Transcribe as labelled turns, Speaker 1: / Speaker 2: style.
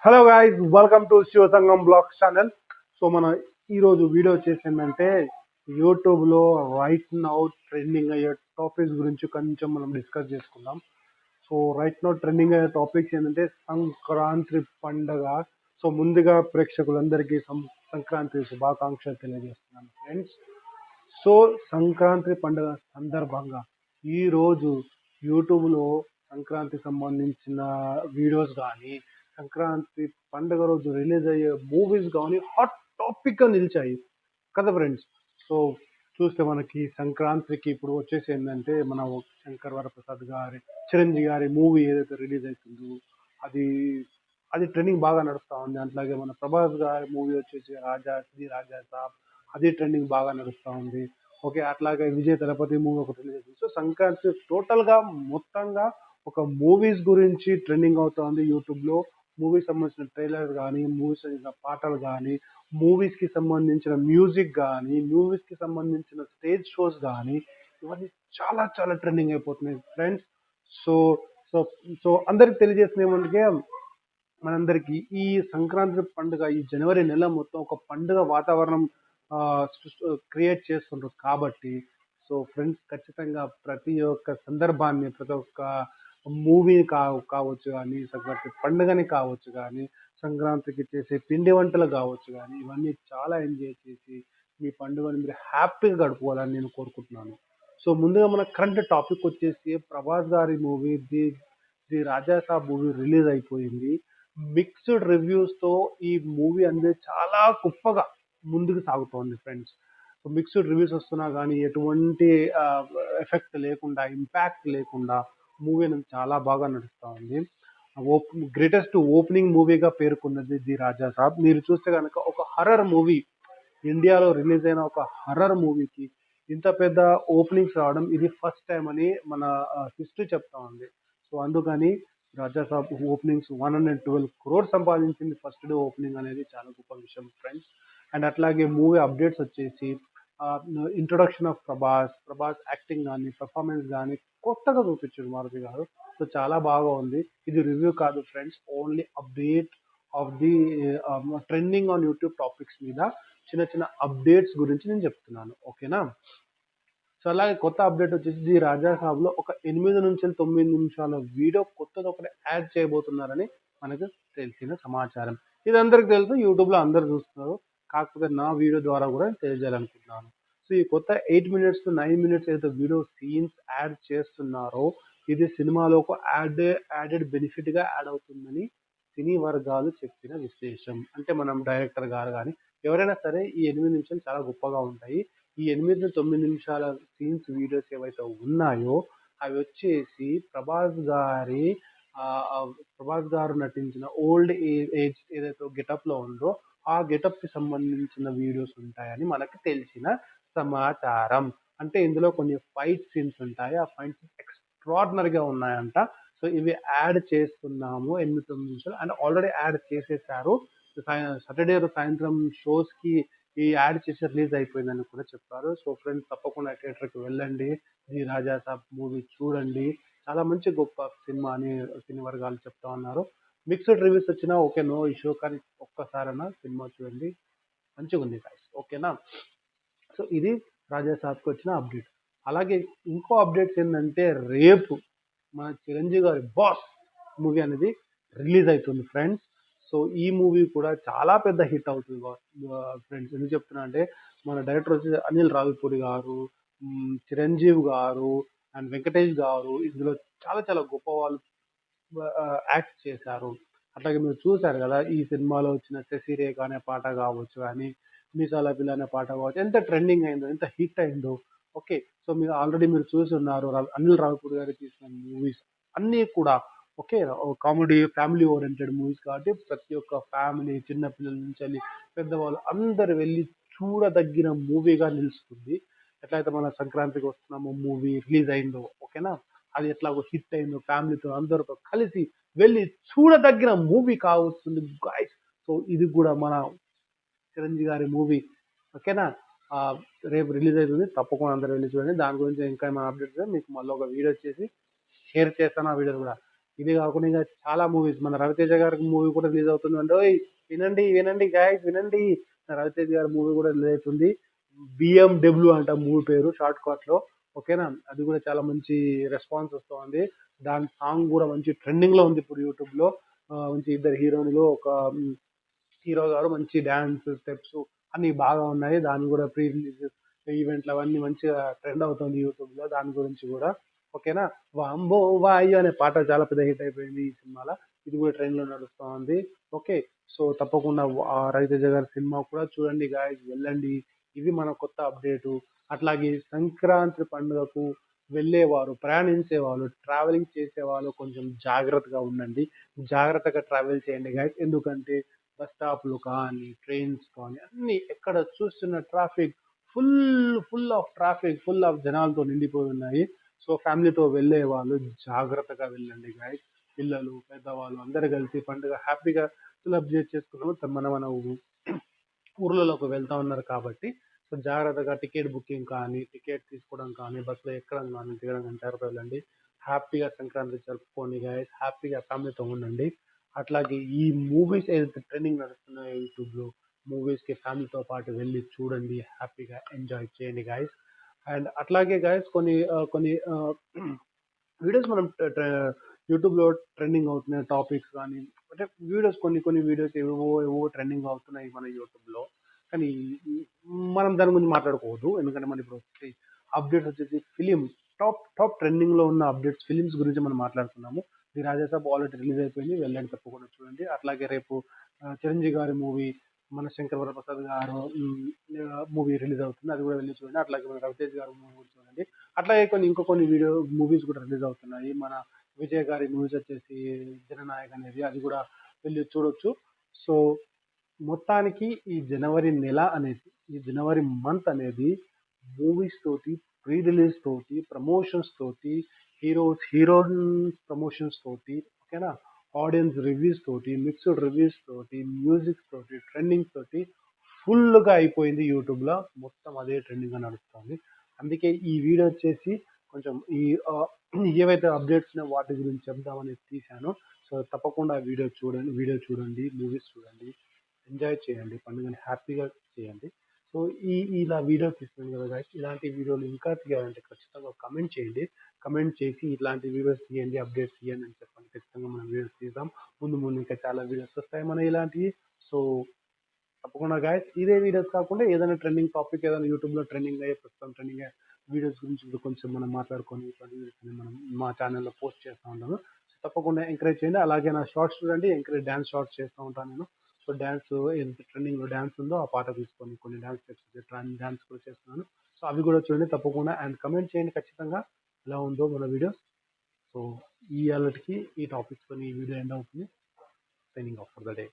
Speaker 1: Hello guys, welcome to Shivasangam blogs channel. So మన ఈరోజు video వచ్చేసిందంటే యూట్యూబ్లో రైట్ నౌ ట్రెండింగ్ అయ్యే టాపిక్స్ గురించి కొంచెం మనం డిస్కస్ చేసుకుందాం. సో రైట్ నౌ ట్రెండింగ్ అయ్యే టాపిక్స్ ఏంటంటే సంక్రాంతి పండగ. సో ముందుగా ప్రేక్షకులందరికీ సంక్రాంతి శుభాకాంక్షలు తెలియజేస్తున్నాను ఫ్రెండ్స్. సో సంక్రాంతి పండుగ సందర్భంగా ఈరోజు యూట్యూబ్లో సంక్రాంతి సంబంధించిన వీడియోస్ కానీ, సంక్రాంతి పండుగ రోజు రిలీజ్ అయ్యే మూవీస్ కానీ హాట్ టాపిక్గా నిలిచాయి కదా ఫ్రెండ్స్. సో చూస్తే మనకి సంక్రాంతికి ఇప్పుడు వచ్చేసి ఏంటంటే మన శంకర్ వరప్రసాద్ గారి, చిరంజీవి గారి మూవీ ఏదైతే రిలీజ్ అవుతుందో అది అది ట్రెండింగ్ బాగా నడుస్తూ ఉంది. అట్లాగే మన ప్రభాస్ గారి మూవీ వచ్చేసి రాజా సాబ్, అది ట్రెండింగ్ బాగా నడుస్తూ ఉంది. ఓకే, అట్లాగే విజయ్ తలపతి మూవీ ఒకటి రిలీజ్ అవుతుంది. సో సంక్రాంతి టోటల్గా మొత్తంగా ఒక మూవీస్ గురించి ట్రెండింగ్ అవుతుంది యూట్యూబ్లో. మూవీస్ సంబంధించిన ట్రైలర్ కానీ, మూవీస్ సంబంధించిన పాటలు కానీ, మూవీస్కి సంబంధించిన మ్యూజిక్ కానీ, మూవీస్కి సంబంధించిన స్టేజ్ షోస్ కానీ, ఇవన్నీ చాలా చాలా ట్రెండింగ్ అయిపోతున్నాయి ఫ్రెండ్స్. సో సో సో అందరికి తెలియజేసిన ఏమంటే మనందరికీ ఈ సంక్రాంతి పండుగ ఈ జనవరి నెల మొత్తం ఒక పండుగ వాతావరణం క్రియేట్ చేస్తుంటారు కాబట్టి, సో ఫ్రెండ్స్ ఖచ్చితంగా ప్రతి ఒక్క సందర్భాన్ని, ప్రతి ఒక్క మూవీని కావచ్చు కానీ, సంక్రాంతి పండుగని కావచ్చు కానీ, సంక్రాంతికి చేసే పిండి వంటలు కావచ్చు కానీ, ఇవన్నీ చాలా ఎంజాయ్ చేసి మీ పండుగని మీరు హ్యాపీగా గడుపుకోవాలని నేను కోరుకుంటున్నాను. సో ముందుగా మన కరెంట్ టాపిక్ వచ్చేసి ప్రభాస్ గారి movie the Raja Saab movie release అయిపోయింది. మిక్స్డ్ రివ్యూస్తో ఈ మూవీ అనేది చాలా గొప్పగా ముందుకు సాగుతోంది ఫ్రెండ్స్. మిక్స్డ్ రివ్యూస్ వస్తున్నా కానీ ఎటువంటి ఎఫెక్ట్ లేకుండా, ఇంపాక్ట్ లేకుండా మూవీ అనేది చాలా బాగా నడుస్తూ ఉంది. గ్రేటెస్ట్ ఓపెనింగ్ మూవీగా పేర్కొన్నది ది రాజా సాబ్. మీరు చూస్తే కనుక ఒక హర్రర్ మూవీ, ఇండియాలో రిలీజ్ అయిన ఒక హర్రర్ మూవీకి ఇంత పెద్ద ఓపెనింగ్స్ రావడం ఇది ఫస్ట్ టైం అని మన హిస్టరీ చెప్తా ఉంది. సో అందుకని రాజా సాబ్ ఓపెనింగ్స్ 112 crores సంపాదించింది ఫస్ట్ డే ఓపెనింగ్ అనేది చాలా గొప్ప విషయం ఫ్రెండ్స్. అండ్ అట్లాగే మూవీ అప్డేట్స్ వచ్చేసి ఇంట్రొడక్షన్ ఆఫ్ ప్రభాస్ యాక్టింగ్ కానీ, పర్ఫార్మెన్స్ కానీ కొత్తగా చూపించారు మారుతి గారు. సో చాలా బాగా ఉంది. ఇది రివ్యూ కాదు friends, only update of the trending on YouTube topics మీద చిన్న చిన్న అప్డేట్స్ గురించి నేను చెప్తున్నాను. ఓకేనా. సో అలాగే కొత్త అప్డేట్ వచ్చేసి ది రాజా సాబ్లో ఒక 8 నుంచి 9 నిమిషాల వీడియో కొత్తది ఒకటి యాడ్ చేయబోతున్నారని మనకు తెలిసిన సమాచారం. ఇది అందరికి తెలుసు, యూట్యూబ్లో అందరు చూస్తున్నారు. కాకపోతే నా వీడియో ద్వారా కూడా తెలియజేయాలనుకుంటున్నాను. సో ఈ కొత్త 8 minutes to 9 minutes ఏదైతే వీడియో సీన్స్ యాడ్ చేస్తున్నారో ఇది సినిమాలో ఒక యాడెడ్ బెనిఫిట్గా యాడ్ అవుతుందని సినీ వర్గాలు చెప్పిన విశేషం. అంటే మనం డైరెక్టర్ గారు కానీ ఎవరైనా సరే ఈ 8 నిమిషాలు చాలా గొప్పగా ఉంటాయి. ఈ 8-9 నిమిషాల సీన్స్ వీడియోస్ ఏవైతే ఉన్నాయో అవి వచ్చేసి ప్రభాస్ గారు నటించిన ఓల్డ్ ఏజ్ ఏదైతే గెటప్లో ఉందో ఆ గెటప్కి సంబంధించిన వీడియోస్ ఉంటాయని మనకు తెలిసిన సమాచారం. అంటే ఇందులో కొన్ని ఫైట్ సీన్స్ ఉంటాయి, ఆ ఫైట్ సీన్స్ ఎక్స్ట్రాడినరీగా ఉన్నాయంట. సో ఇవి యాడ్ చేస్తున్నాము 8-9 నిమిషాలు, అండ్ ఆల్రెడీ యాడ్ చేసేసారు. సాటర్డే సాయంత్రం షోస్కి ఈ యాడ్ చేసి రిలీజ్ అయిపోయిందని కూడా చెప్పారు. సో ఫ్రెండ్స్ తప్పకుండా థియేటర్కి వెళ్ళండి, ది రాజా సాబ్ మూవీ చూడండి. చాలా మంచి గొప్ప సినిమా అని సినీ వర్గాలు చెప్తా ఉన్నారు. మిక్స్డ్ రివ్యూస్ వచ్చినా ఓకే, నో ఇష్యూ, కానీ ఒక్కసారైనా సినిమా చూడండి, మంచిగా ఉంది guys. ఓకేనా. సో ఇది రాజా సాబ్కి వచ్చిన అప్డేట్. అలాగే ఇంకో అప్డేట్స్ ఏంటంటే రేపు మన చిరంజీవి గారి బాస్ మూవీ అనేది రిలీజ్ అవుతుంది ఫ్రెండ్స్. సో ఈ మూవీ కూడా చాలా పెద్ద హిట్ అవుతుంది ఫ్రెండ్స్. ఎందుకు చెప్తున్నా అంటే మన డైరెక్టర్ వచ్చి అనిల్ రావిపూడి గారు, చిరంజీవి గారు అండ్ వెంకటేష్ గారు ఇందులో చాలా చాలా గొప్ప వాళ్ళు యాక్ట్ చేశారు. అట్లాగే మీరు చూశారు కదా ఈ సినిమాలో వచ్చిన శశిరేఖ అనే పాట కావచ్చు కానీ, మీసాల పిల్ల అనే పాట కావచ్చు, ఎంత ట్రెండింగ్ అయిందో, ఎంత హిట్ అయిందో. ఓకే, సో మీరు ఆల్రెడీ మీరు చూసి ఉన్నారు అనిల్ రావిపూడి గారు తీసిన మూవీస్ అన్నీ కూడా. Okay, comedy family oriented movies కాబట్టి ప్రతి ఒక్క ఫ్యామిలీ, చిన్న పిల్లల నుంచి వెళ్ళి పెద్దవాళ్ళు అందరు వెళ్ళి చూడదగిన మూవీగా నిలుస్తుంది. ఎట్లయితే మన సంక్రాంతికి వస్తున్నామో మూవీ రిలీజ్ అయిందో, ఓకేనా, అది ఎట్లాగో హిట్ అయిందో ఫ్యామిలీతో అందరితో కలిసి వెళ్ళి చూడదగిన మూవీ కావస్తుంది గాయస్. సో ఇది కూడా మన చిరంజీవి గారి మూవీ. ఓకేనా. ఆ, రేపు రిలీజ్ అవుతుంది, తప్పకుండా అందరూ వెళ్ళి చూడండి. దాని గురించి ఇంకా ఏమైనా అప్డేట్స్ మీకు మళ్ళీ ఒక వీడియో చేసి షేర్ చేస్తాను. ఆ వీడియో కూడా ఇది కాకుండా ఇంకా చాలా మూవీస్ మన రవితేజ గారి మూవీ కూడా రిలీజ్ అవుతుంది అంటే ఓయ్ వినండి వినండి గాయస్ వినండి. రవితేజ గారి మూవీ కూడా రిలీజ్ అవుతుంది. బిఎండబ్ల్యూ అంట మూవీ పేరు షార్ట్ కట్ లో. ఓకేనా, అది కూడా చాలా మంచి రెస్పాన్స్ వస్తుంది. దాని సాంగ్ కూడా మంచి ట్రెండింగ్ లో ఉంది ఇప్పుడు యూట్యూబ్ లో. మంచి ఇద్దరు హీరోయిన్లు ఒక హీరో గారు మంచి డ్యాన్స్ స్టెప్స్ అన్ని బాగా ఉన్నాయి. దాన్ని కూడా ప్రీ రిలీజ్ ఈవెంట్లు అవన్నీ మంచిగా ట్రెండ్ అవుతుంది యూట్యూబ్ లో దాని గురించి కూడా. ఓకేనా, వాంబో వాయు అనే పాట చాలా పెద్ద హిట్ అయిపోయింది ఈ సినిమాలో. ఇది కూడా ట్రెండ్ లో నడుస్తూ ఉంది. ఓకే, సో తప్పకుండా రవితేజ గారి సినిమా కూడా చూడండి గాయస్, వెళ్ళండి. ఇది మన కొత్త అప్డేటు. అట్లాగే సంక్రాంతి పండుగకు వెళ్ళేవారు, ప్రయాణించేవాళ్ళు, ట్రావెలింగ్ చేసేవాళ్ళు కొంచెం జాగ్రత్తగా ఉండండి. జాగ్రత్తగా ట్రావెల్ చేయండి గాయస్. ఎందుకంటే బస్ స్టాప్లు కానీ ట్రైన్స్ కానీ అన్ని ఎక్కడ చూస్తున్న traffic full full of traffic, full of జనాలతో నిండిపోయి ఉన్నాయి. సో ఫ్యామిలీతో వెళ్ళే వాళ్ళు జాగ్రత్తగా వెళ్ళండి గాయస్. పిల్లలు పెద్దవాళ్ళు అందరు కలిసి పండుగ హ్యాపీగా సెలబ్రేట్ చేసుకున్నాము. మన మన ఊర్లలోకి వెళ్తా ఉన్నారు కాబట్టి సో జాగ్రత్తగా టికెట్ బుకింగ్ కానీ టికెట్ తీసుకోవడం కానీ బస్సులో ఎక్కడం కానీ దిగడం కానీ జాగ్రత్త వెళ్ళండి. హ్యాపీగా సంక్రాంతి జరుపుకోండి గాయస్, హ్యాపీగా ఫ్యామిలీతో ఉండండి. అట్లాగే ఈ మూవీస్ ఏదైతే ట్రెండింగ్ నడుస్తున్నాయో యూట్యూబ్లో, మూవీస్కి ఫ్యామిలీతో పాటు వెళ్ళి చూడండి, హ్యాపీగా ఎంజాయ్ చేయండి గాయస్. అండ్ అట్లాగే గాయస్ కొన్ని వీడియోస్ మనం యూట్యూబ్లో ట్రెండింగ్ అవుతున్నాయి టాపిక్స్ కానీ అంటే వీడియోస్ కొన్ని వీడియోస్ ఏవో ట్రెండింగ్ అవుతున్నాయి మన యూట్యూబ్లో. కానీ మనం దాని గురించి మాట్లాడుకోవద్దు. ఎందుకంటే మనం ఇప్పుడు అప్డేట్స్ వచ్చేసి ఫిలిం టాప్ టాప్ ట్రెండింగ్లో ఉన్న అప్డేట్స్ ఫిలిమ్స్ గురించి మనం మాట్లాడుతున్నాము. ది రాజాసాబ్ ఆల్రెడీ రిలీజ్ అయిపోయింది, వెళ్ళండి తప్పకుండా చూడండి. అట్లాగే రేపు చిరంజీవి గారి మూవీ, మన శంకర్ వరప్రసాద్ గారు మూవీ రిలీజ్ అవుతుంది, అది కూడా వెళ్ళి చూడండి. అట్లాగే మన రవితేజ్ గారి మూవీ కూడా చూడండి. అట్లాగే కొన్ని మూవీస్ కూడా రిలీజ్ అవుతున్నాయి. మన విజయ్ గారి మూవీస్ వచ్చేసి జననాయక్ అనేది, అది కూడా వెళ్ళి చూడొచ్చు. సో మొత్తానికి ఈ జనవరి నెల అనేది, ఈ జనవరి మంత్ అనేది మూవీస్ తోటి, ప్రీ రిలీజ్ తోటి, ప్రమోషన్స్ తోటి, హీరోయిన్ ప్రమోషన్స్ తోటి, ఓకేనా, ఆడియన్స్ రివ్యూస్ తోటి, మిక్స్డ్ రివ్యూస్ తోటి, మ్యూజిక్ తోటి, ట్రెండింగ్ తోటి ఫుల్గా అయిపోయింది యూట్యూబ్లో. మొత్తం అదే ట్రెండింగ్గా నడుస్తుంది. అందుకే ఈ వీడియో వచ్చేసి కొంచెం ఏవైతే అప్డేట్స్ ఉన్నాయో వాటి గురించి చెప్దామని తీశాను. సో తప్పకుండా వీడియో చూడండి, మూవీస్ చూడండి, ఎంజాయ్ చేయండి, పండుగని హ్యాపీగా చేయండి. సో ఇలా వీడియో తీస్తున్నాను కదా guys, ఇలాంటి వీడియోలు ఇంకా తీయాలంటే ఖచ్చితంగా కమెంట్ చేయండి. కమెంట్ చేసి ఇట్లాంటి వీడియోస్ తీయండి, అప్డేట్స్ తీయండి అని చెప్పండి. ఖచ్చితంగా మనం వీడియోస్ తీద్దాం. ముందు ఇంకా చాలా వీడియోస్ వస్తాయి మన ఇలాంటివి. సో తప్పకుండా గాయస్, ఇదే వీడియోస్ కాకుండా ఏదైనా ట్రెండింగ్ టాపిక్, ఏదైనా యూట్యూబ్లో ట్రెండింగ్ అయ్యే ప్రస్తుతం ట్రెండింగ్ అయ్యే వీడియోస్ గురించి ఇప్పుడు కొంచెం మనం మాట్లాడుకొని ఇటువంటి వీడియోస్ మనం మా ఛానల్లో పోస్ట్ చేస్తూ ఉంటాను. సో తప్పకుండా ఎంకరేజ్ చేయండి. అలాగే నా షార్ట్స్ చూడండి, డ్యాన్స్ షార్ట్స్ చేస్తూ ఉంటాను నేను. సో డ్యాన్స్ ఏదైతే ట్రెండింగ్లో డ్యాన్స్ ఉందో ఆ పాట తీసుకొని కొన్ని డ్యాన్స్ స్టెప్స్ డ్యాన్స్ కూడా చేస్తున్నాను. సో అవి కూడా చూడండి తప్పకుండా. అండ్ కమెంట్ చేయండి ఖచ్చితంగా ఎలా ఉందో మన వీడియో. సో ఈ టాపిక్స్తో ఈ వీడియో ఎండ్ అవుతుంది. Signing off for the day.